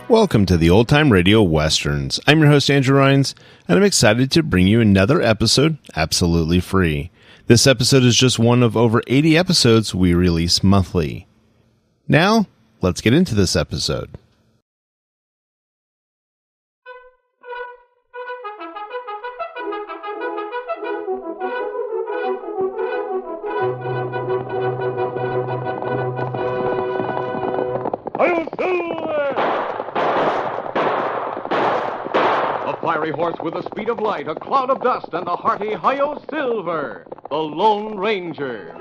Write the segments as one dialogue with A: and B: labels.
A: Welcome to the Old Time Radio Westerns. I'm your host, Andrew Rhines, and I'm excited to bring you another episode absolutely free. This episode is just one of over 80 episodes we release monthly. Now, let's get into this episode.
B: Fiery horse with the speed of light, a cloud of dust, and a hearty Hi-Yo Silver, the Lone Ranger.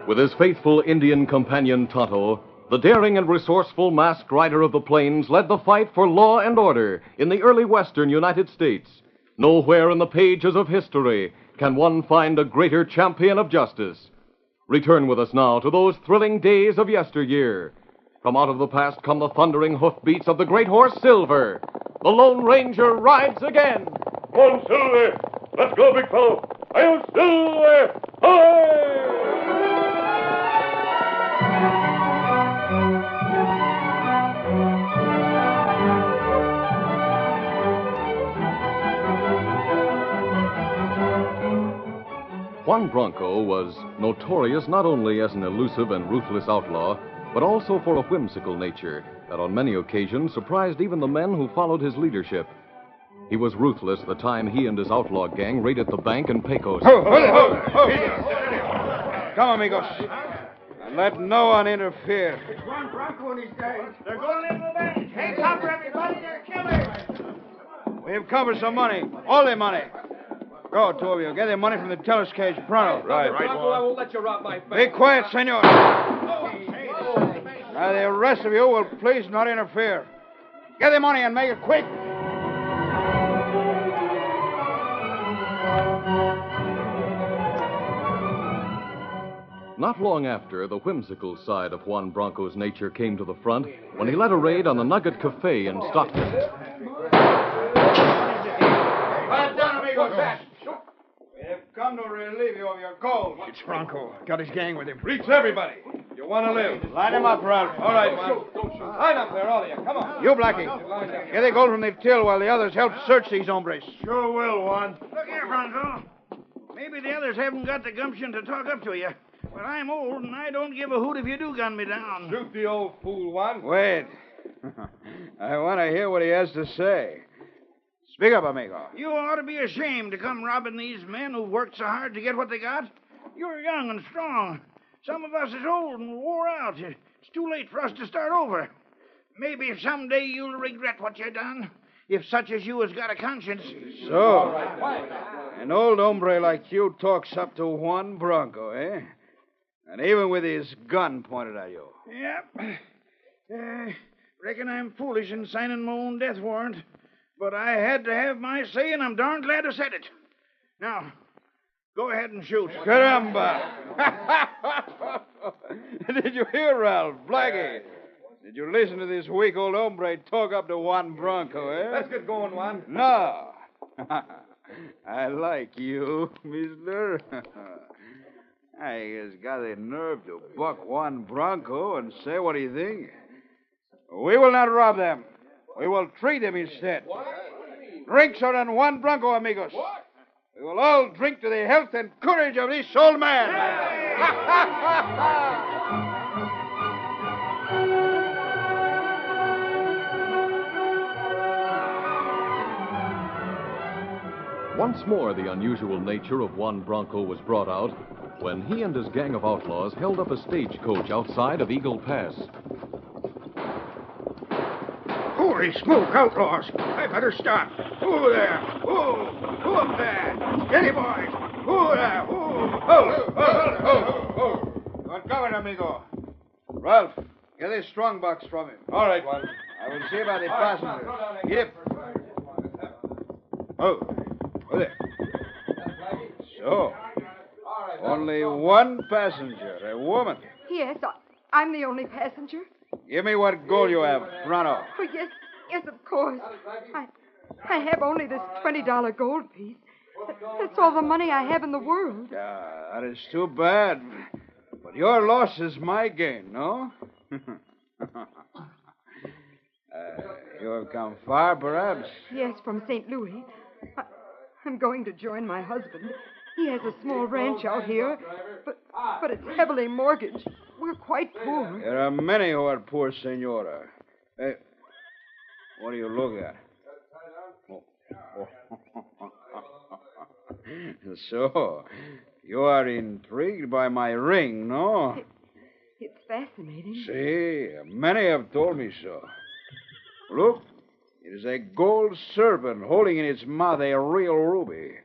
B: With his faithful Indian companion Tonto, the daring and resourceful masked rider of the plains led the fight for law and order in the early western United States. Nowhere in the pages of history can one find a greater champion of justice. Return with us now to those thrilling days of yesteryear. From out of the past come the thundering hoofbeats of the great horse Silver. The Lone Ranger rides again.
C: Come on, Silver. Let's go, big fellow. Hi-Yo Silver! Hi!
B: Juan Bronco was notorious not only as an elusive and ruthless outlaw, but also for a whimsical nature that on many occasions surprised even the men who followed his leadership. He was ruthless the time he and his outlaw gang raided the bank in Pecos.
D: Come, amigos. And let no one interfere.
E: It's Juan Bronco and his guys. They're going into the bank. Hands up, everybody. They're killers.
D: We've come for some money. All the money. Go, two of you. Get the money from the teller's cage pronto.
C: Right.
E: Bronco, I won't let you rob my bank.
D: Be quiet, senor. Now, the rest of you will please not interfere. Get the money and make it quick.
B: Not long after, the whimsical side of Juan Bronco's nature came to the front when he led a raid on the Nugget Cafe in Stockton.
E: Quiet down, amigos.
D: We have come to relieve you of your gold.
E: It's Bronco. Got his gang with him.
C: Reach everybody. You want to live.
D: Line him up, Ralph.
C: All right, Juan. Line up there, all of you. Come on.
D: You, Blackie. Get the gold from the till while the others help search these hombres.
C: Sure will, Juan.
F: Look here, Bronco. Maybe the others haven't got the gumption to talk up to you. But I'm old, and I don't give a hoot if you do gun me down.
C: Shoot the old fool, Juan.
D: Wait. I want to hear what he has to say. Speak up, amigo.
F: You ought to be ashamed to come robbing these men who've worked so hard to get what they got. You're young and strong. Some of us is old and wore out. It's too late for us to start over. Maybe someday you'll regret what you done, if such as you has got a conscience.
D: So, an old hombre like you talks up to Juan Bronco, eh? And even with his gun pointed at you.
F: Yep. Reckon I'm foolish in signing my own death warrant. But I had to have my say, and I'm darn glad I said it. Now, go ahead and shoot.
D: Caramba! Did you hear, Ralph? Blackie? Did you listen to this weak old hombre talk up to Juan Bronco, eh?
E: Let's get going, Juan.
D: No. I like you, mister. I just got the nerve to buck Juan Bronco and say what he thinks. We will not rob them. We will treat them instead. Drinks are on Juan Bronco, amigos. We will all drink to the health and courage of this old man.
B: Once more, the unusual nature of Juan Bronco was brought out when he and his gang of outlaws held up a stagecoach outside of Eagle Pass.
F: Holy smoke, outlaws. I better stop. Who there? Who up there? Steady, boys. Who there?
D: You uncovered, amigo. Ralph, get this strong box from him.
C: All right, Juan.
D: I will see about the passenger. Yep. Oh, there. So, only one passenger, a woman.
G: Yes, I'm the only passenger.
D: Give me what gold you have, Fronto.
G: Oh, yes, of course. I have only this $20 gold piece. That's all the money I have in the world.
D: That is too bad. But your loss is my gain, no? You have come far, perhaps?
G: Yes, from St. Louis. I'm going to join my husband. He has a small ranch out here, but it's heavily mortgaged. We're quite poor.
D: There are many who are poor, Senora. Hey, what do you look at? So, you are intrigued by my ring, no?
G: It's fascinating.
D: See, many have told me so. Look, it is a gold serpent holding in its mouth a real ruby.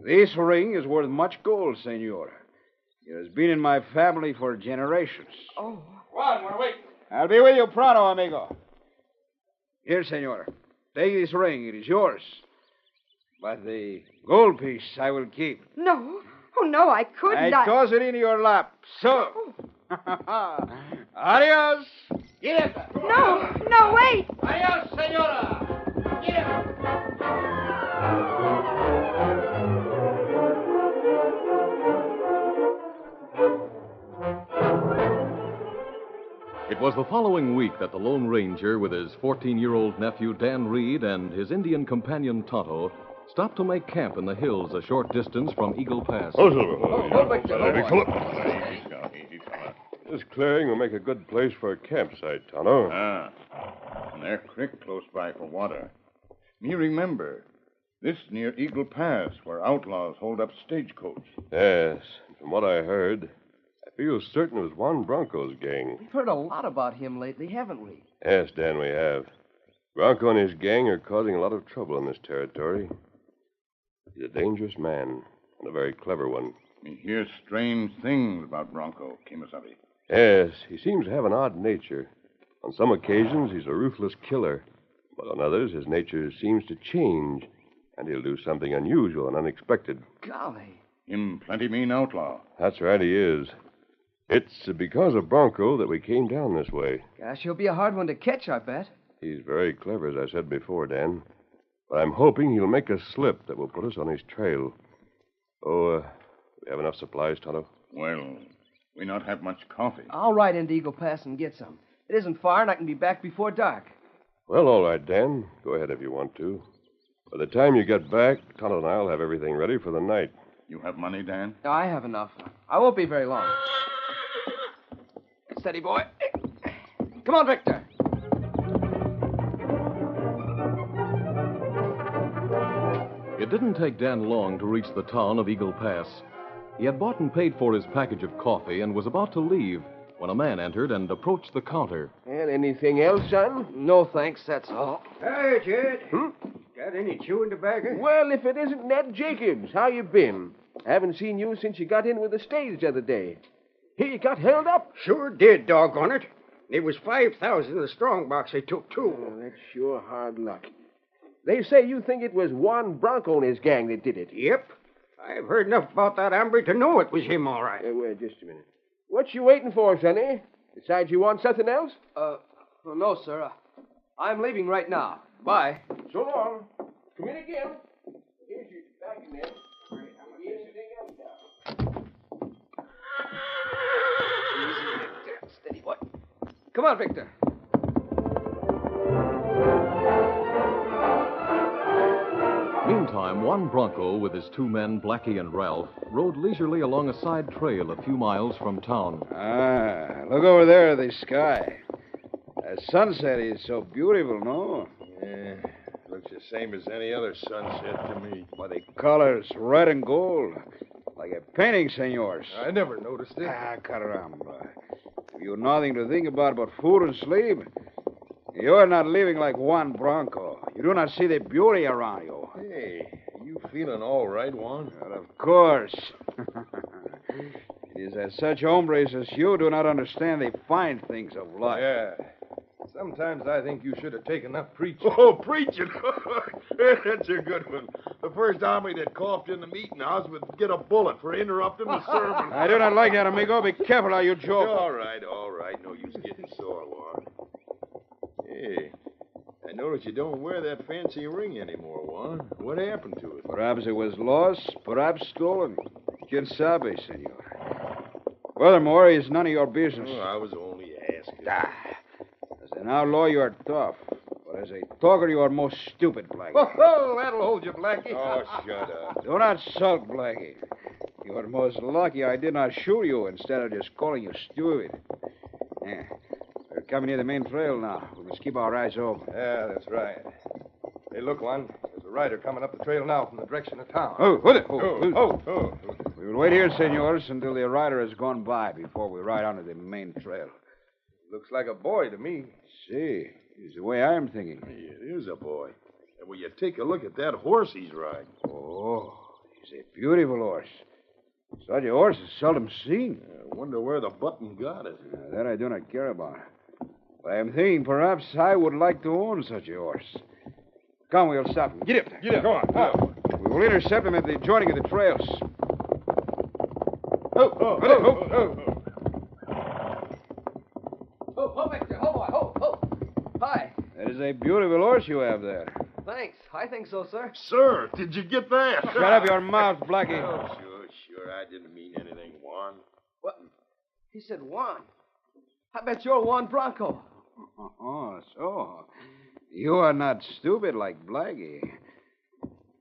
D: This ring is worth much gold, Senora. It has been in my family for generations.
G: Oh.
C: Juan, we're waiting.
D: I'll be with you pronto, amigo. Here, Senora. Take this ring. It is yours. But the gold piece I will keep.
G: No. Oh, no, I couldn't.
D: I toss it into your lap. So. Adios.
G: No, wait.
E: Adios, senora.
B: It was the following week that the Lone Ranger, with his 14-year-old nephew Dan Reed and his Indian companion Tonto, stopped to make camp in the hills a short distance from Eagle Pass.
C: Oh, Silver. Steady, Philip. Easy, fella. This clearing will make a good place for a campsite, Tonto.
H: And there's a creek close by for water. Me remember, this near Eagle Pass, where outlaws hold up stagecoach.
C: Yes, from what I heard, I feel certain it was Juan Bronco's gang.
I: We've heard a lot about him lately, haven't we?
C: Yes, Dan, we have. Bronco and his gang are causing a lot of trouble in this territory. He's a dangerous man, and a very clever one.
H: Me hear strange things about Bronco, Kimasabi.
C: Yes, he seems to have an odd nature. On some occasions, he's a ruthless killer. But on others, his nature seems to change, and he'll do something unusual and unexpected.
I: Golly.
H: Him plenty mean outlaw.
C: That's right, he is. It's because of Bronco that we came down this way.
I: Gosh, he'll be a hard one to catch, I bet.
C: He's very clever, as I said before, Dan. But I'm hoping he'll make a slip that will put us on his trail. Oh, we have enough supplies, Tonto?
H: Well, we not have much coffee.
I: I'll ride into Eagle Pass and get some. It isn't far, and I can be back before dark.
C: Well, all right, Dan. Go ahead if you want to. By the time you get back, Tonto and I'll have everything ready for the night.
H: You have money, Dan?
I: I have enough. I won't be very long. Steady, boy. Come on, Victor.
B: It didn't take Dan long to reach the town of Eagle Pass. He had bought and paid for his package of coffee and was about to leave when a man entered and approached the counter.
J: And anything else, son?
I: No, thanks, that's all.
E: Hey, Jed. Got any chewing tobacco?
J: Well, if it isn't Ned Jacobs, how you been? Haven't seen you since you got in with the stage the other day. Here, you got held up.
E: Sure did, doggone it. It was 5,000 in the strong box they took, too.
J: Oh, that's sure hard luck. They say you think it was Juan Bronco and his gang that did it.
F: Yep. I've heard enough about that hombre to know it was him, all right.
J: Wait just a minute. What you waiting for, Sonny? Besides, you want something else?
I: Well, no, sir. I'm leaving right now. Bye.
J: So long. Come in again. Here's your back in there.
I: Steady, boy. Come on, Victor.
B: Meantime, Juan Bronco, with his two men, Blackie and Ralph, rode leisurely along a side trail a few miles from town.
D: Ah, look over there at the sky. That sunset is so beautiful, no?
H: Yeah, looks the same as any other sunset to me.
D: Why, the colors red and gold. Like a painting, senors.
H: I never noticed it.
D: Ah, caramba. If you've nothing to think about but food and sleep, you are not living like Juan Bronco. You do not see the beauty around you.
H: Hey, you feeling all right, Juan?
D: Well, of course. It is that such hombres as you do not understand the fine things of life.
H: Yeah. Sometimes I think you should have taken up preaching. Oh, preaching? That's a good one. The first army that coughed in the meeting house would get a bullet for interrupting the sermon.
D: I do not like that, amigo. Be careful how you joke.
H: All right. No use getting sore, Juan. Hey, I notice you don't wear that fancy ring anymore, Juan. What happened to it?
D: Perhaps it was lost, perhaps stolen. Quien sabe, senor. Furthermore, it's none of your business.
H: Oh, I was only asking.
D: As an outlaw, you are tough. But as a talker, you are most stupid, Blackie.
H: Oh, that'll hold you, Blackie. Oh, shut up.
D: Do not sulk, Blackie. You are most lucky I did not shoot you instead of just calling you stupid. Yeah. We're coming near the main trail now. We must keep our eyes open.
H: Yeah, that's right. Hey, look, Juan. There's a rider coming up the trail now from the direction of town.
D: Oh. We will wait here, senors, until the rider has gone by before we ride onto the main trail.
H: Looks like a boy to me.
D: See, it's the way I am thinking.
H: It is a boy. And will you take a look at that horse he's riding?
D: Oh, he's a beautiful horse. Such a horse is seldom seen.
H: I wonder where the button got it.
D: That I do not care about. But I am thinking perhaps I would like to own such a horse. Come, we'll stop him. Get up.
H: Go on.
D: We will intercept him at the joining of the trails.
I: Ho, Victor. Ho, boy. Ho. Hi.
D: That is a beautiful horse you have there.
I: Thanks. I think so, sir.
H: Sir, did you get that?
D: Shut up your mouth, Blackie.
H: Oh, sure. I didn't mean anything, Juan.
I: What? He said Juan. I bet you're Juan Bronco.
D: Oh, so. You are not stupid like Blackie.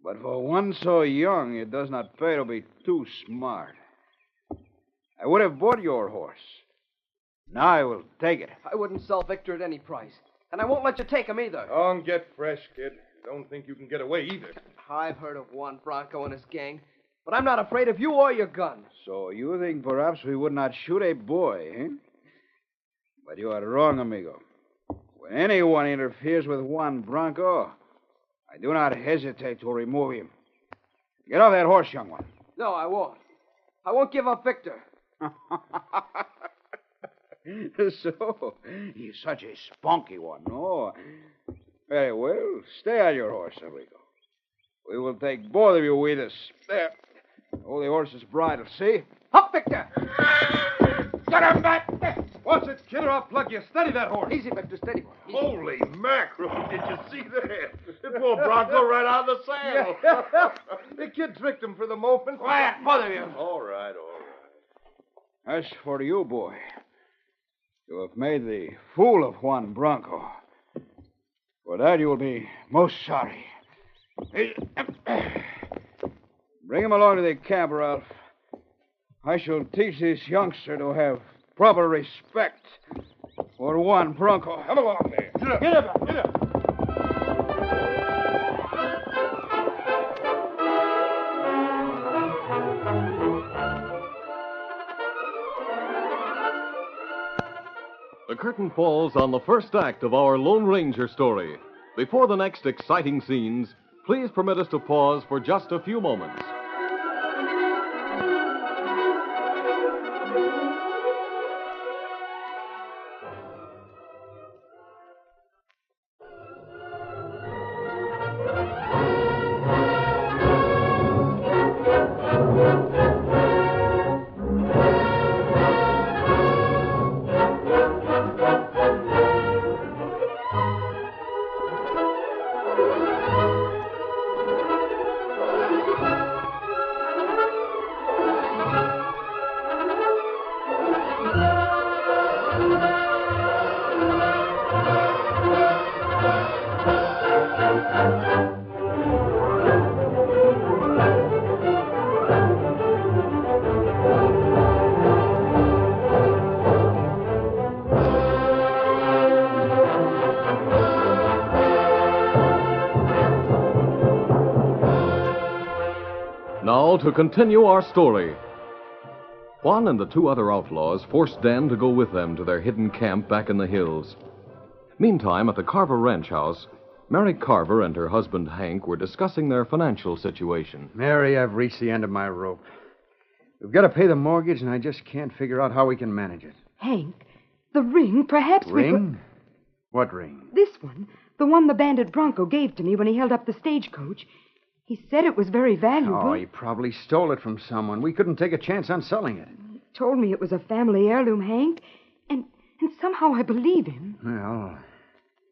D: But for one so young, it does not pay to be too smart. I would have bought your horse. Now I will take it.
I: I wouldn't sell Victor at any price. And I won't let you take him either.
H: Don't get fresh, kid. Don't think you can get away either.
I: I've heard of Juan Bronco and his gang, but I'm not afraid of you or your gun.
D: So you think perhaps we would not shoot a boy, eh? But you are wrong, amigo. When anyone interferes with Juan Bronco, I do not hesitate to remove him. Get off that horse, young one.
I: No, I won't. I won't give up Victor.
D: So, he's such a spunky one, no? Very well. Stay on your horse, amigo. We will take both of you with us. There. Hold the horse's bridle, see?
I: Up, Victor!
H: Get him back! Watch it, kid, or I'll plug you. Steady that horse.
I: Easy, Victor, steady. Easy.
H: Holy mackerel, did you see that? It pulled Bronco right out of the saddle. The kid tricked him for the moment.
I: Quiet, both of you.
H: All right.
D: As for you, boy, you have made the fool of Juan Bronco. For that you will be most sorry. Bring him along to the camp, Ralph. I shall teach this youngster to have proper respect for Juan Bronco.
H: Come along there. Get up.
B: The curtain falls on the first act of our Lone Ranger story. Before the next exciting scenes, please permit us to pause for just a few moments. to continue our story. Juan and the two other outlaws forced Dan to go with them to their hidden camp back in the hills. Meantime, at the Carver ranch house, Mary Carver and her husband Hank were discussing their financial situation.
D: Mary, I've reached the end of my rope. We've got to pay the mortgage, and I just can't figure out how we can manage it.
G: Hank, the ring, perhaps
D: Ring? What ring?
G: This one, the one the Bandit Bronco gave to me when he held up the stagecoach. He said it was very valuable.
D: Oh, he probably stole it from someone. We couldn't take a chance on selling it.
G: He told me it was a family heirloom, Hank, and somehow I believe him.
D: Well,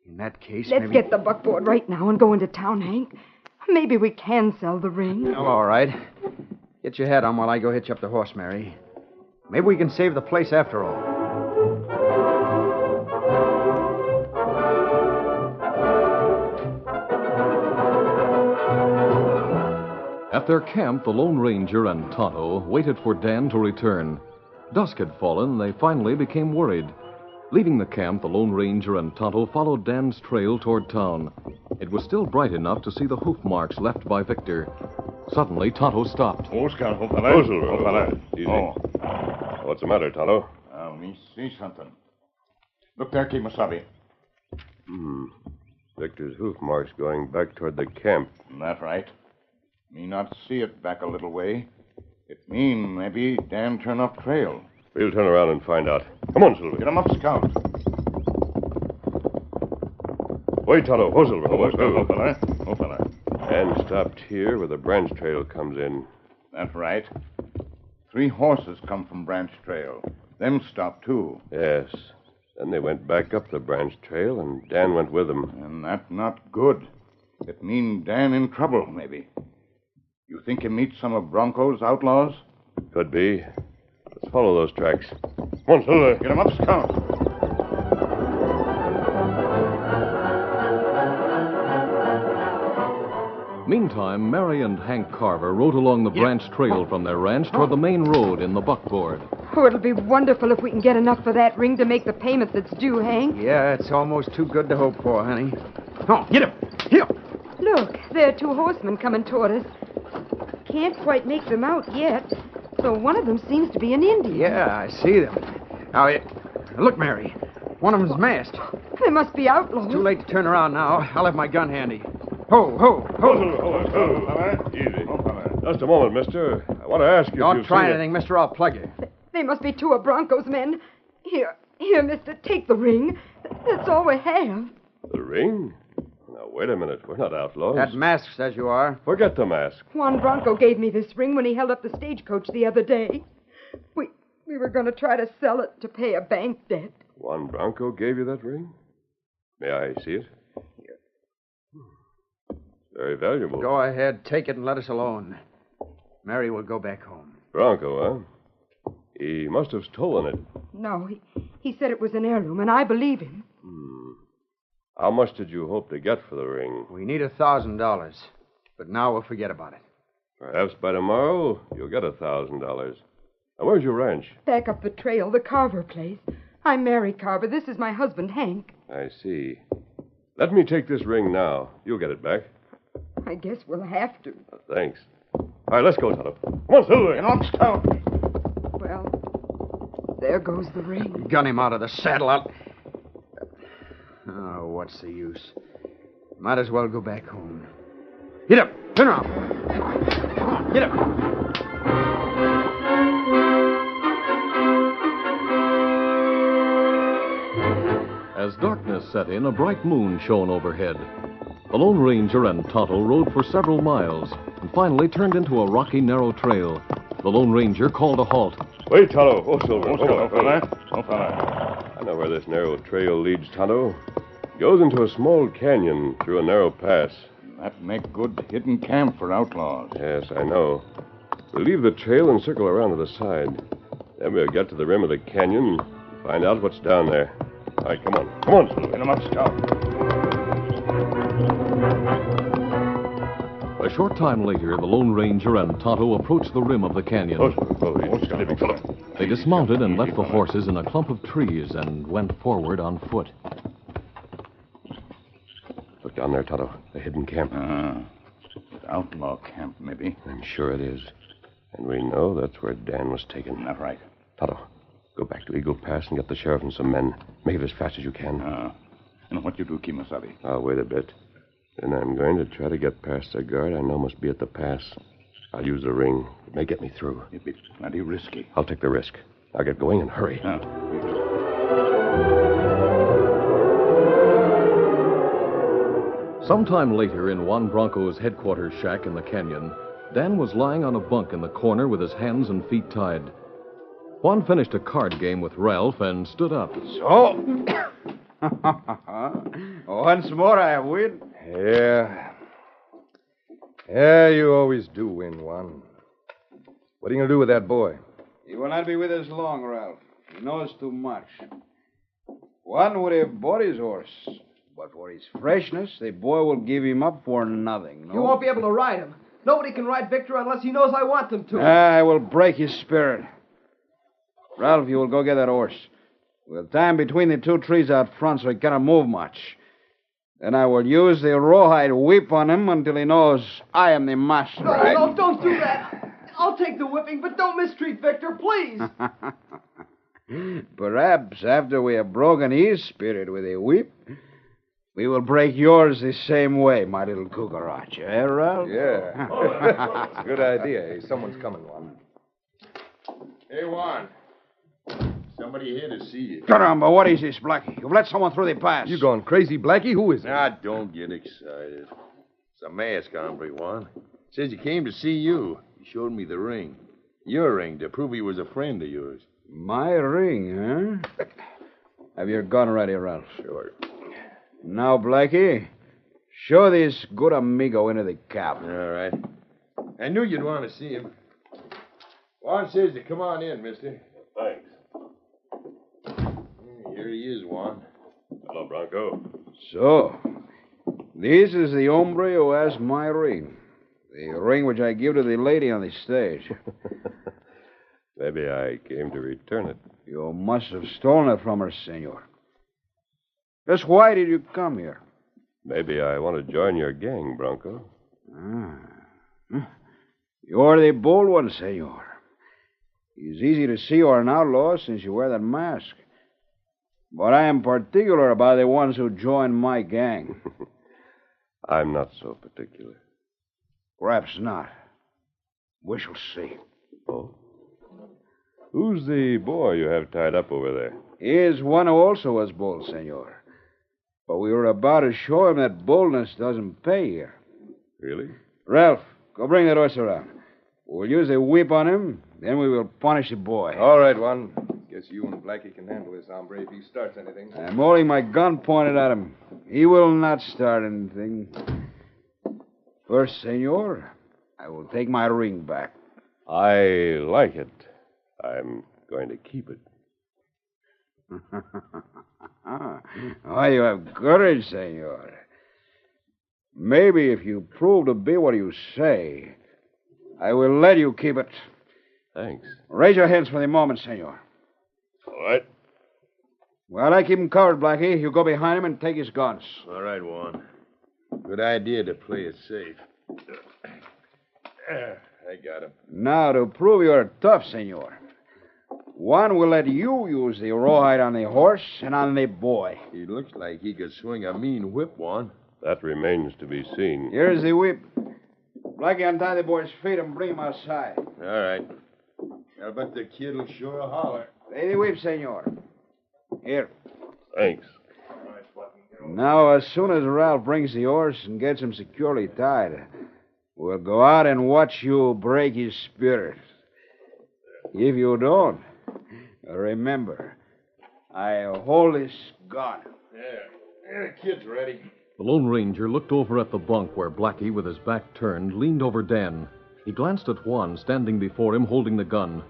D: in that case,
G: Let's get the buckboard right now and go into town, Hank. Maybe we can sell the ring.
D: Well, all right. Get your hat on while I go hitch up the horse, Mary. Maybe we can save the place after all.
B: At their camp, the Lone Ranger and Tonto waited for Dan to return. Dusk had fallen, and they finally became worried. Leaving the camp, the Lone Ranger and Tonto followed Dan's trail toward town. It was still bright enough to see the hoof marks left by Victor. Suddenly, Tonto stopped.
C: Easy. What's the matter, Tonto?
H: Me see something. Look there, Kimasabi.
C: Victor's hoof marks going back toward the camp.
H: That right. Me not see it back a little way. It mean maybe Dan turn off trail.
C: We'll turn around and find out. Come on, Silver.
H: Get him up, Scout.
C: Wait, Tonto. Oh, Silver.
H: Oh, fella.
C: And stopped here where the branch trail comes in.
H: That's right. 3 horses come from Branch Trail. Them stopped, too.
C: Yes. Then they went back up the branch trail, and Dan went with them.
H: And that not good. It mean Dan in trouble, maybe. You think he meet some of Bronco's outlaws?
C: Could be. Let's follow those tracks. Come on, Silver.
H: Get him up, Scout.
B: Meantime, Mary and Hank Carver rode along the branch trail from their ranch toward the main road in the buckboard.
G: Oh, it'll be wonderful if we can get enough for that ring to make the payment that's due, Hank.
D: Yeah, it's almost too good to hope for, honey. Oh, get him! Here!
G: Look, there are 2 horsemen coming toward us. Can't quite make them out yet, though one of them seems to be an Indian.
D: Yeah, I see them. Now, look, Mary. One of them's masked.
G: They must be outlaws.
D: It's too late to turn around now. I'll have my gun handy. Ho, ho, ho.
C: Easy. Just a moment, mister. I want to ask you
D: Don't
C: if
D: try anything, mister. I'll plug you.
G: They must be 2 of Bronco's men. Here, mister, take the ring. That's all we have.
C: The ring? Now, wait a minute. We're not outlaws.
D: That mask says you are.
C: Forget the mask.
G: Juan Bronco gave me this ring when he held up the stagecoach the other day. We were going to try to sell it to pay a bank debt.
C: Juan Bronco gave you that ring? May I see it? Very valuable.
D: Go ahead, take it and let us alone. Mary will go back home.
C: Bronco, huh? He must have stolen it.
G: No, he said it was an heirloom, and I believe him.
C: How much did you hope to get for the ring?
D: We need $1,000, but now we'll forget about it.
C: Perhaps by tomorrow you'll get $1,000. Now, where's your ranch?
G: Back up the trail, the Carver place. I'm Mary Carver. This is my husband, Hank.
C: I see. Let me take this ring now. You'll get it back.
G: I guess we'll have to.
C: Thanks. All right, let's go, Tonto. Come on, Silver.
H: Get him up, Scout.
G: Well, there goes the ring.
D: Gun him out of the saddle. Oh, what's the use? Might as well go back home. Get up! Turn around! Come on, get up!
B: As darkness set in, a bright moon shone overhead. The Lone Ranger and Tonto rode for several miles and finally turned into a rocky, narrow trail. The Lone Ranger called a halt.
C: Wait, Tonto. Oh, Silver.
H: Oh, fella.
C: I know where this narrow trail leads, Tonto. It goes into a small canyon through a narrow pass.
H: That make good hidden camp for outlaws.
C: Yes, I know. We'll leave the trail and circle around to the side. Then we'll get to the rim of the canyon and find out what's down there. All right, come on. Come on, Silver.
H: Get him up, Scout.
B: A short time later, the Lone Ranger and Tonto approached the rim of the canyon. They dismounted and left the horses in a clump of trees and went forward on foot.
C: Look down there, Tonto. The hidden camp.
H: An outlaw camp, maybe.
C: I'm sure it is. And we know that's where Dan was taken.
K: That's right.
C: Tonto, go back to Eagle Pass and get the sheriff and some men. Make it as fast as you can.
K: And what you do, Kimasabi?
C: I'll wait a bit. Then I'm going to try to get past the guard I know must be at the pass. I'll use the ring. It may get me through.
K: It's plenty risky.
C: I'll take the risk. I'll get going and hurry.
B: Sometime later, in Juan Bronco's headquarters shack in the canyon, Dan was lying on a bunk in the corner with his hands and feet tied. Juan finished a card game with Ralph and stood up.
D: So, once more I win.
H: Yeah. Yeah, you always do win, Juan. What are you going to do with that boy?
D: He will not be with us long, Ralph. He knows too much. One would have bought his horse, but for his freshness, the boy will give him up for nothing. No?
I: You won't be able to ride him. Nobody can ride Victor unless he knows I want them to.
D: I will break his spirit. Ralph, you will go get that horse. We'll tie him between the two trees out front so he cannot move much. Then I will use the rawhide whip on him until he knows I am the master.
I: No, don't do that. I'll take the whipping, but don't mistreat Victor, please.
D: Perhaps after we have broken his spirit with a whip, we will break yours the same way, my little cucaracha, eh, Ralph?
H: Yeah. Good idea. Hey, someone's coming, Juan.
L: Hey, Juan. Somebody here to see you.
D: Caramba, what is this, Blackie? You've let someone through the pass.
H: You gone crazy, Blackie? Who is it?
L: Don't get excited. It's a masked hombre, Juan. Says he came to see you. He showed me the ring. Your ring, to prove he was a friend of yours.
D: My ring, huh? Have your gun ready, Ralph?
L: Sure.
D: Now, Blackie, show this good amigo into the cab.
L: All right. I knew you'd want to see him. Juan says to come on in, mister.
C: Thanks.
L: Here he is, Juan.
C: Hello, Bronco.
D: So, this is the hombre who has my ring. The ring which I give to the lady on the stage.
C: Maybe I came to return it.
D: You must have stolen it from her, senor. Just why did you come here?
C: Maybe I want to join your gang, Bronco.
D: You're the bold one, senor. It's easy to see you're an outlaw since you wear that mask. But I am particular about the ones who join my gang.
C: I'm not so particular.
D: Perhaps not. We shall see.
C: Oh? Who's the boy you have tied up over there?
D: He is one who also was bold, senor. But we were about to show him that boldness doesn't pay here.
C: Really?
D: Ralph, go bring that horse around. We'll use a whip on him, then we will punish the boy.
H: All right, Juan. Guess you and Blackie can handle this hombre if he starts anything.
D: I'm holding my gun pointed at him. He will not start anything. First, senor, I will take my ring back.
C: I like it. I'm going to keep it.
D: Oh, you have courage, senor. Maybe if you prove to be what you say, I will let you keep it.
C: Thanks.
D: Raise your hands for the moment, senor.
C: All right.
D: Well, I keep him covered, Blackie. You go behind him and take his guns.
L: All right, Juan. Good idea to play it safe. I got him.
D: Now, to prove you're tough, senor, one will let you use the rawhide on the horse and on the boy.
L: He looks like he could swing a mean whip, Juan.
C: That remains to be seen.
D: Here's the whip. Blackie, untie the boy's feet and bring him outside.
L: All right. I bet the kid will sure holler.
D: Lay the whip, senor. Here.
C: Thanks.
D: Now, as soon as Ralph brings the horse and gets him securely tied, we'll go out and watch you break his spirit. If you don't, remember, I hold this gun.
L: Yeah, the kid's ready.
B: The Lone Ranger looked over at the bunk where Blackie, with his back turned, leaned over Dan. He glanced at Juan, standing before him, holding the gun.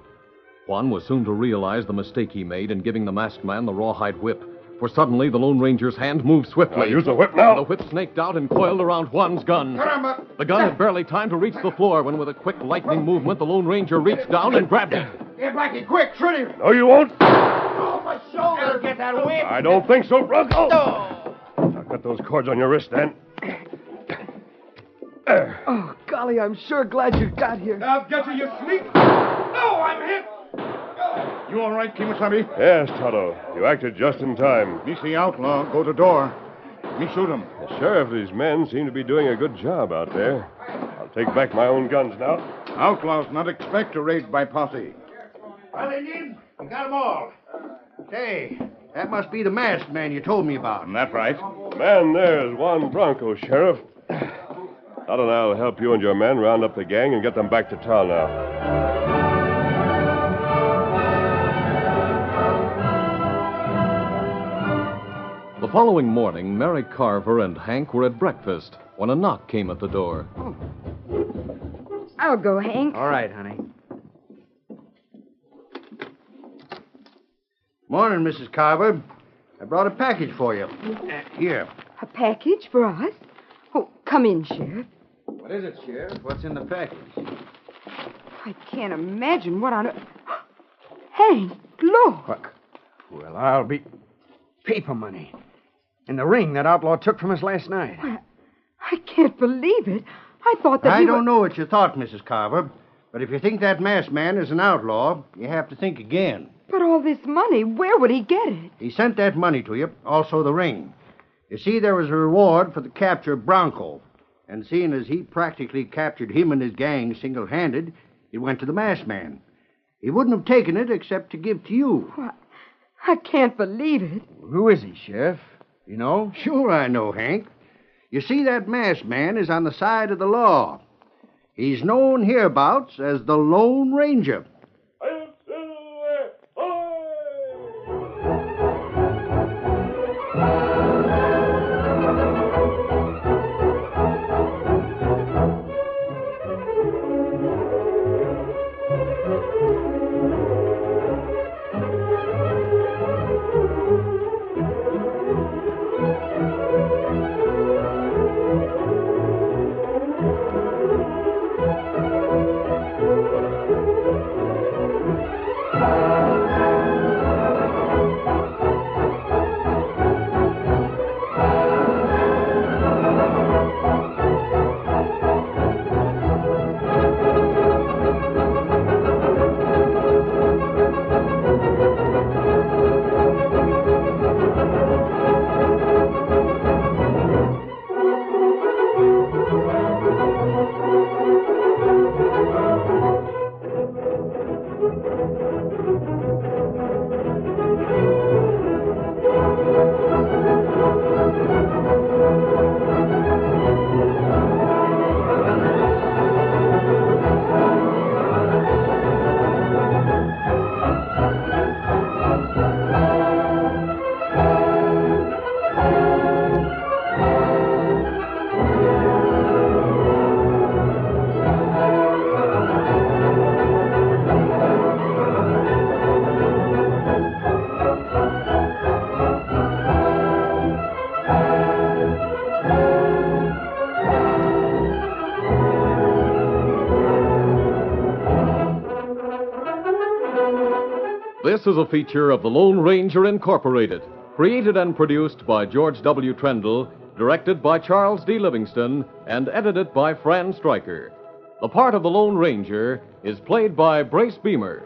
B: Juan was soon to realize the mistake he made in giving the masked man the rawhide whip. For suddenly, the Lone Ranger's hand moved swiftly.
C: Use the whip now.
B: The whip snaked out and coiled around Juan's gun.
F: Caramba!
B: The gun had barely time to reach the floor when, with a quick lightning movement, the Lone Ranger reached down and grabbed it.
F: Here, Blackie, quick, shoot him!
C: No, you won't.
F: Oh, my shoulder! Get that whip!
C: I don't think so, Bronco. I'll cut those cords on your wrist, then.
J: Oh, golly, I'm sure glad you got here.
H: I'll get you, you sneak. Oh, I'm hit. You all right, Kimasabi?
C: Yes, Tonto. You acted just in time.
H: Me see outlaw. Go to door. Me shoot him.
C: The sheriff and his men seem to be doing a good job out there. I'll take back my own guns now.
H: Outlaws not expect a raid by posse.
F: Well, Indian, we got 'em all. Say, that must be the masked man you told me about.
H: That's right.
C: Man, there's Juan Bronco, Sheriff. Tonto and I'll help you and your men round up the gang and get them back to town now.
B: The following morning, Mary Carver and Hank were at breakfast when a knock came at the door.
G: I'll go, Hank.
F: All right, honey. Morning, Mrs. Carver. I brought a package for you. Here.
G: A package for us? Oh, come in, Sheriff.
F: What is it, Sheriff? What's in the package?
G: I can't imagine what on earth... Hank, look.
F: What? Well, I'll be... Paper money. And the ring that outlaw took from us last night.
G: Well, I can't believe it. I thought that
F: I don't know what you thought, Mrs. Carver, but if you think that masked man is an outlaw, you have to think again.
G: But all this money, where would he get it?
F: He sent that money to you, also the ring. You see, there was a reward for the capture of Bronco. And seeing as he practically captured him and his gang single-handed, it went to the masked man. He wouldn't have taken it except to give to you.
G: Well, I can't believe it.
F: Who is he, Sheriff? You know? Sure I know, Hank. You see, that masked man is on the side of the law. He's known hereabouts as the Lone Ranger.
B: This is a feature of the Lone Ranger Incorporated, created and produced by George W. Trendle, directed by Charles D. Livingston, and edited by Fran Stryker. The part of the Lone Ranger is played by Brace Beamer.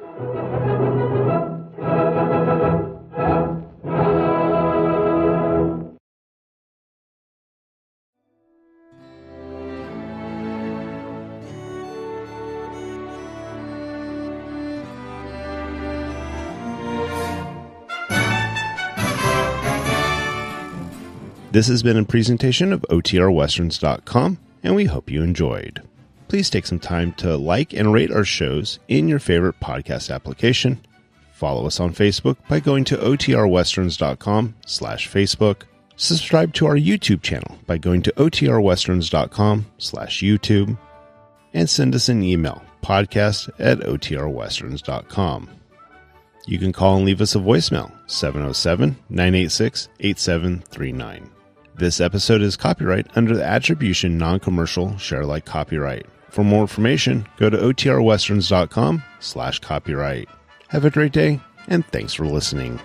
A: This has been a presentation of OTRWesterns.com, and we hope you enjoyed. Please take some time to like and rate our shows in your favorite podcast application. Follow us on Facebook by going to OTRWesterns.com/Facebook. Subscribe to our YouTube channel by going to OTRWesterns.com/YouTube. And send us an email, podcast@OTRWesterns.com. You can call and leave us a voicemail, 707-986-8739. This episode is copyright under the Attribution Non-Commercial Share-alike copyright. For more information, go to OTRWesterns.com/copyright. Have a great day, and thanks for listening.